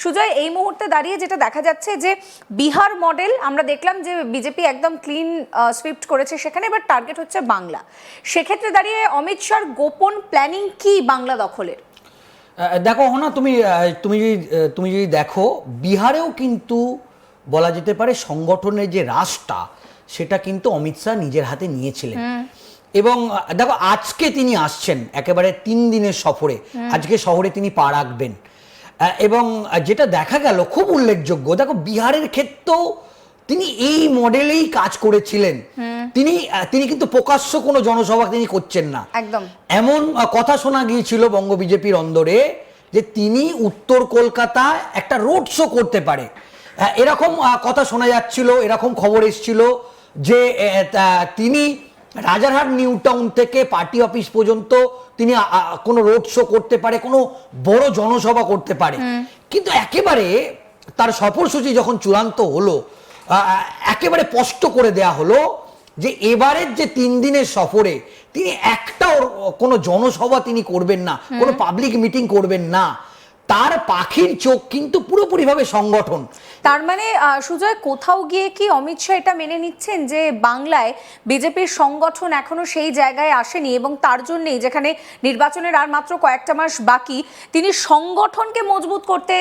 সুজয়, এই মুহূর্তে দাঁড়িয়ে যেটা দেখা যাচ্ছে যে বিহার মডেল আমরা দেখলাম যে বিজেপি একদম ক্লিন সুইপ্ট করেছে, সেখানে এবার টার্গেট হচ্ছে বাংলা। সেক্ষেত্রে দাঁড়িয়ে অমিত শাহর গোপন প্ল্যানিং কি বাংলা দখলের? দেখো না, তুমি যদি দেখো, বিহারেও কিন্তু বলা যেতে পারে সংগঠনের যে রাশটা সেটা কিন্তু অমিত শাহ নিজের হাতে নিয়েছিলেন। এবং দেখো, আজকে তিনি আসছেন একেবারে 3 দিনের সফরে, আজকে শহরে তিনি পা রাখবেন। এবং যেটা দেখা গেল খুব উল্লেখযোগ্য, দেখো বিহারের ক্ষেত্রেও তিনি এই মডেলেই কাজ করেছিলেন। তিনি কিন্তু প্রকাশ্য কোনো জনসভা তিনি করছেন না। একদম এমন কথা শোনা গিয়েছিল বঙ্গ বিজেপির অন্দরে যে তিনি উত্তর কলকাতায় একটা রোড শো করতে পারে, এরকম কথা শোনা যাচ্ছিল, এরকম খবর এসেছিল যে তিনি রাজারহাট নিউ টাউন থেকে পার্টি অফিস পর্যন্ত তিনি কোনো রোড শো করতে পারে, কোনো বড় জনসভা করতে পারে। কিন্তু একেবারে তার সফরসূচি যখন চূড়ান্ত হলো, একেবারে স্পষ্ট করে দেয়া হলো যে এবারের যে 3 দিনের সফরে তিনি একটাও কোনো জনসভা তিনি করবেন না, কোনো পাবলিক মিটিং করবেন না। তার পাখির চোখ কিন্তু পুরোপুরিভাবে সংগঠন। তার মানে সুজয়, কোথাও গিয়ে কি অমিত শাহ এটা মেনে নিচ্ছেন যে বাংলায় বিজেপির সংগঠন এখনো সেই জায়গায় আসেনি, এবং তার জন্যই যেখানে নির্বাচনের আর মাত্র কয়েকটা মাস বাকি, তিনি সংগঠনকে মজবুত করতে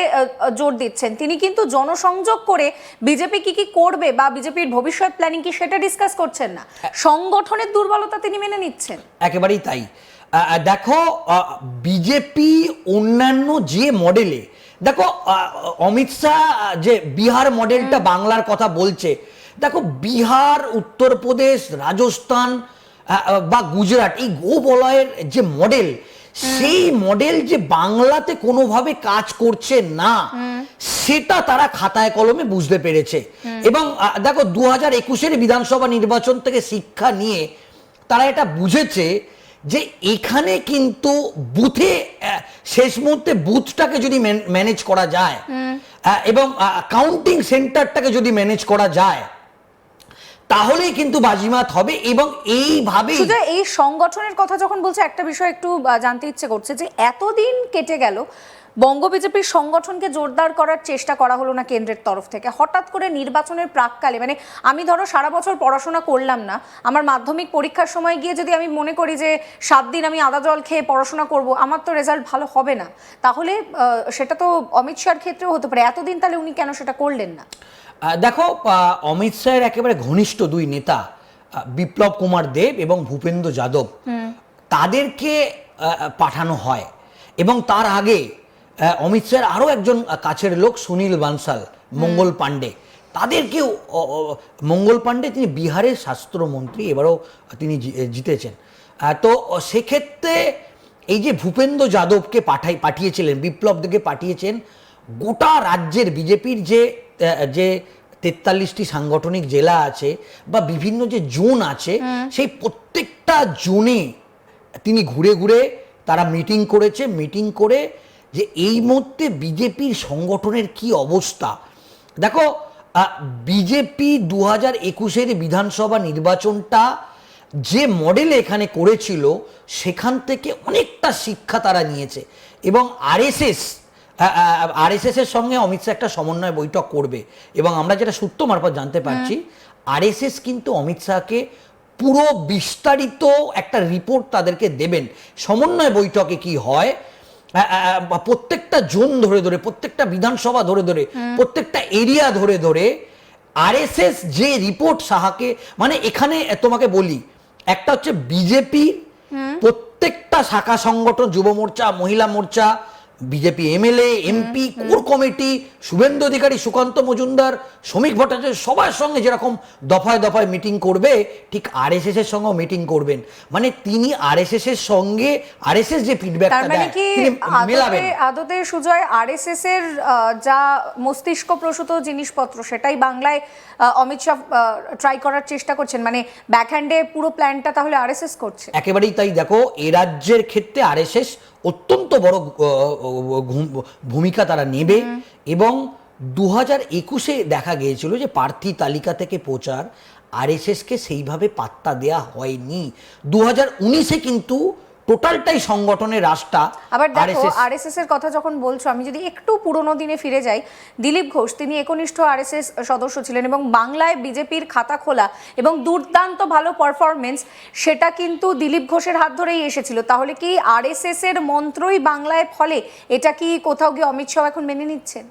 জোর দিচ্ছেন। তিনি কিন্তু জনসংযোগ করে বিজেপি কি করবে বা বিজেপির ভবিষ্যৎ প্ল্যানিং কি সেটা ডিসকাস করছেন না, সংগঠনের দুর্বলতা তিনি মেনে নিচ্ছেন। একেবারেই তাই। দেখো, বিজেপি অন্যান্য যে মডেলে, দেখো অমিত শাহ যে বিহার মডেলটা বাংলার কথা বলছে, দেখো বিহার, উত্তরপ্রদেশ, রাজস্থান বা গুজরাট, এই গোবলয়ের যে মডেল, সেই মডেল যে বাংলাতে কোনোভাবে কাজ করছে না সেটা তারা খাতায় কলমে বুঝতে পেরেছে। এবং দেখো 2021-এর বিধানসভা নির্বাচন থেকে শিক্ষা নিয়ে তারা এটা বুঝেছে যে এখানে কিন্তু বুথে শেষ মুহূর্তে বুথটাকে যদি ম্যানেজ করা যায় এবং কাউন্টিং সেন্টারটাকে যদি ম্যানেজ করা যায় তাহলেই কিন্তু বাজিমাত হবে। এবং এইভাবে এই সংগঠনের কথা যখন বলছে, একটা বিষয় একটু জানতে ইচ্ছে করছে যে এতদিন কেটে গেল, বঙ্গ বিজেপির সংগঠনকে জোরদার করার চেষ্টা করা হলো না কেন্দ্রের তরফ থেকে। হঠাৎ করে নির্বাচনের প্রাককালে, মানে আমি ধরো সারা বছর পড়াশোনা করলাম না, আমার মাধ্যমিক পরীক্ষার সময় গিয়ে যদি আমি মনে করি যে 7 দিন আমি আদা জল খেয়ে পড়াশোনা করব, আমার তো রেজাল্ট ভালো হবে না। তাহলে সেটা তো অমিত শাহর ক্ষেত্রেও হতে পারে। এতদিন তাহলে উনি কেন সেটা করলেন না? দেখো, অমিত শাহের একেবারে ঘনিষ্ঠ 2 নেতা, বিপ্লব কুমার দেব এবং ভূপেন্দ্র যাদব, তাদেরকে পাঠানো হয়। এবং তার আগে অমিত শাহের আরও একজন কাছের লোক সুনীল বানসাল, মঙ্গল পাণ্ডে, তাদেরকেও, মঙ্গল পাণ্ডে তিনি বিহারের স্বাস্থ্যমন্ত্রী, এবারও তিনি জিতেছেন। তো সেক্ষেত্রে এই যে ভূপেন্দ্র যাদবকে পাঠিয়েছিলেন, বিপ্লব দেবকে পাঠিয়েছেন, গোটা রাজ্যের বিজেপির যে 43টি সাংগঠনিক জেলা আছে বা বিভিন্ন যে জোন আছে, সেই প্রত্যেকটা জোনে তিনি ঘুরে ঘুরে তারা মিটিং করেছে। মিটিং করে যে এই মুহূর্তে বিজেপির সংগঠনের কি অবস্থা। দেখো, বিজেপি 2021-এর বিধানসভা নির্বাচনটা যে মডেলে এখানে করেছিল সেখান থেকে অনেকটা শিক্ষা তারা নিয়েছে। এবং আরএসএস-এর সঙ্গে অমিত শাহ একটা সমন্বয় বৈঠক করবে। এবং আমরা যেটা সূত্র মারফত জানতে পারছি, আরএসএস কিন্তু অমিত শাহকে পুরো বিস্তারিত একটা রিপোর্ট তাদেরকে দেবেন। সমন্বয় বৈঠকে কি হয়, প্রত্যেকটা জোন ধরে ধরে, প্রত্যেকটা বিধানসভা ধরে ধরে, প্রত্যেকটা এরিয়া ধরে ধরে আরএসএস যে রিপোর্ট শাহকে, মানে এখানে তোমাকে বলি, একটা হচ্ছে বিজেপি প্রত্যেকটা শাখা সংগঠন, যুব মোর্চা, মহিলা মোর্চা, BJP MLA, MP, core committee, Suvendu Adhikari, Sukanta Majumdar, Samik Bhattacharya, সবার সঙ্গে যেরকম দফায় দফায় মিটিং করবে, ঠিক আরএসএস এর সঙ্গেও মিটিং করবেন। মানে তিনি আরএসএস এর সঙ্গে, আরএসএস যে ফিডব্যাকটা দেয় তিনি মেলাবেন। আদতে সুজয়, আরএসএস এর যা মস্তিষ্ক প্রসূত জিনিসপত্র সেটাই বাংলায় অমিত শাহ ট্রাই করার চেষ্টা করছেন, মানে ব্যাকহ্যান্ডে পুরো প্ল্যানটা তাহলে আরএসএস করছে। একেবারেই তাই। দেখো, এ রাজ্যের ক্ষেত্রে আরএসএস অত্যন্ত বড় ভূমিকা তারা নেবে। এবং 2021-এ দেখা গিয়েছিল যে প্রার্থী তালিকা থেকে প্রচার আরএসএসকে সেইভাবে পাত্তা দেয়া হয়নি। 2019-এ কিন্তু টোটালটাই সংগঠনের রাশটা। আবার দেখো আরএসএস এর কথা যখন বলছো, আমি যদি একটু পুরনো দিনে ফিরে যাই, দিলীপ ঘোষ তিনি একনিষ্ঠ আরএসএস সদস্য ছিলেন এবং বাংলায় বিজেপির খাতা খোলা এবং দুর্দান্ত ভালো পারফরমেন্স, সেটা কিন্তু দিলীপ ঘোষের হাত ধরেই এসেছিল। তাহলে কি আরএসএস এর মন্ত্রই বাংলায় ফলে? এটা কি কোথাও গিয়ে অমিত শাহ এখন মেনে নিচ্ছেন?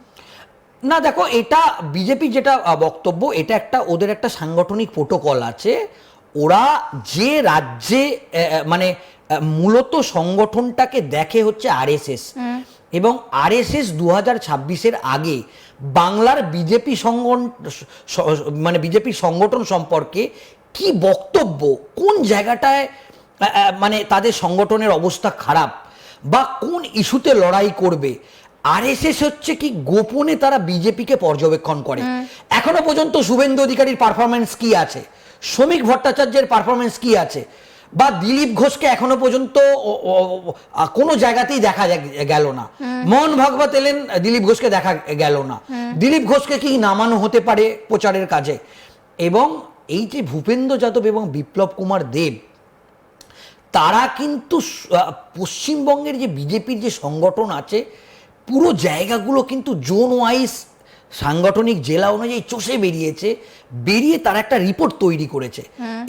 না দেখো, এটা বিজেপি যেটা বক্তব্য, এটা একটা ওদের একটা সাংগঠনিক প্রোটোকল আছে। ওরা যে রাজ্যে মানে মূলত সংগঠনটাকে দেখে হচ্ছে আরএসএস, এবং আরএসএস 2026-এর আগে বাংলার বিজেপি মানে বিজেপি সংগঠন সম্পর্কে কি বক্তব্য, কোন জায়গাটায় মানে তাদের সংগঠনের অবস্থা খারাপ বা কোন ইস্যুতে লড়াই করবে, আরএসএস হচ্ছে কি গোপনে তারা বিজেপিকে পর্যবেক্ষণ করে। এখনো পর্যন্ত শুভেন্দু অধিকারীর পারফরমেন্স কি আছে, শ্রমিক ভট্টাচার্যের পারফরমেন্স কি আছে, বা দিলীপ ঘোষকে এখনো পর্যন্ত কোনো জায়গাতেই দেখা গেল না। মোহন ভাগবত এলেন, দিলীপ ঘোষকে দেখা গেল না। দিলীপ ঘোষকে কি নামানো হতে পারে প্রচারের কাজে? এবং এই যে ভূপেন্দ্র যাদব এবং বিপ্লব কুমার দেব, তারা কিন্তু পশ্চিমবঙ্গের যে বিজেপির যে সংগঠন আছে পুরো জায়গাগুলো কিন্তু জোন ওয়াইজ সাংগঠনিক জেলা অনুযায়ী চষে বেরিয়ে তারা একটা রিপোর্ট তৈরি করেছে,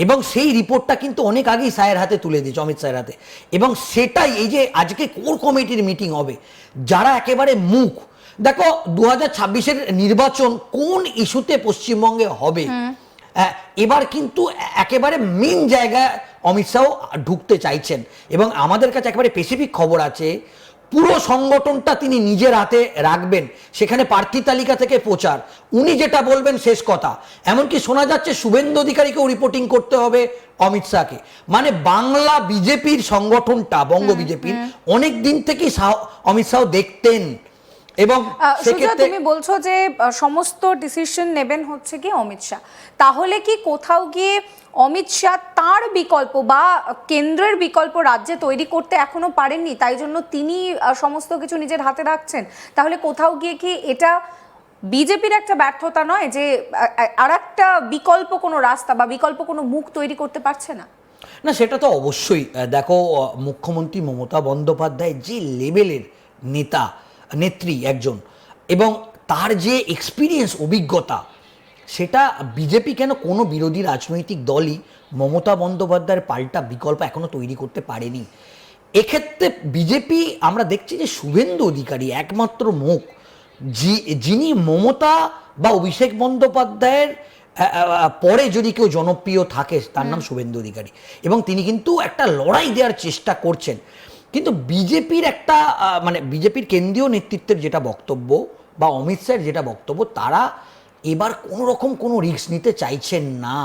এবং সেই রিপোর্টটা কিন্তু অনেক আগেই স্যারের হাতে তুলে দিয়েছে, অমিত স্যারের হাতে। এবং সেটাই এই যে আজকে কোর কমিটির মিটিং হবে, যারা একেবারে মুখ, দেখো 2026-এর নির্বাচন কোন ইস্যুতে পশ্চিমবঙ্গে হবে, এবার কিন্তু একেবারে মেন জায়গায় অমিত শাহ ঢুকতে চাইছেন। এবং আমাদের কাছে একেবারে স্পেসিফিক খবর আছে, পুরো সংগঠনটা তিনি নিজের হাতে রাখবেন, সেখানে প্রার্থী তালিকা থেকে প্রচার, উনি যেটা বলবেন শেষ কথা। এমনকি শোনা যাচ্ছে শুভেন্দু অধিকারীকেও রিপোর্টিং করতে হবে অমিত শাহকে। মানে বাংলা বিজেপির সংগঠনটা, বঙ্গ বিজেপির অনেক দিন থেকেই অমিত শাহ দেখতেন। এবং সেক্ষেত্রে তুমি বলছো যে সমস্ত ডিসিশন নেবেন হচ্ছে কি অমিত শাহ, তাহলে কি কোথাও গিয়ে অমিত শাহ তার বিকল্প বা কেন্দ্রের বিকল্প রাজ্যে তৈরি করতে এখনো পারেননি, তাই জন্য তিনি সমস্ত কিছু নিজের হাতে রাখছেন? তাহলে কোথাও গিয়ে কি এটা বিজেপির একটা ব্যর্থতা নয় যে আর একটা বিকল্প কোনো রাস্তা বা বিকল্প কোনো মুখ তৈরি করতে পারছে না? না, সেটা তো অবশ্যই। দেখো, মুখ্যমন্ত্রী মমতা বন্দ্যোপাধ্যায় যে লেভেলের নেত্রী একজন, এবং তার যে এক্সপিরিয়েন্স, অভিজ্ঞতা, সেটা বিজেপি কেন কোনো বিরোধী রাজনৈতিক দলই মমতা বন্দ্যোপাধ্যায়ের পাল্টা বিকল্প এখনো তৈরি করতে পারেনি। এক্ষেত্রে বিজেপি আমরা দেখছি যে শুভেন্দু অধিকারী একমাত্র মুখ, যিনি মমতা বা অভিষেক বন্দ্যোপাধ্যায়ের পরে যদি কেউ জনপ্রিয় থাকে তার নাম শুভেন্দু অধিকারী, এবং তিনি কিন্তু একটা লড়াই দেওয়ার চেষ্টা করছেন। কিন্তু বিজেপির একটা মানে বিজেপির কেন্দ্রীয় নেতৃত্বের যেটা বক্তব্য বা অমিত শাহের যেটা বক্তব্য, তারা এবার কোনো রকম কোনো রিস্ক নিতে চাইছেন না।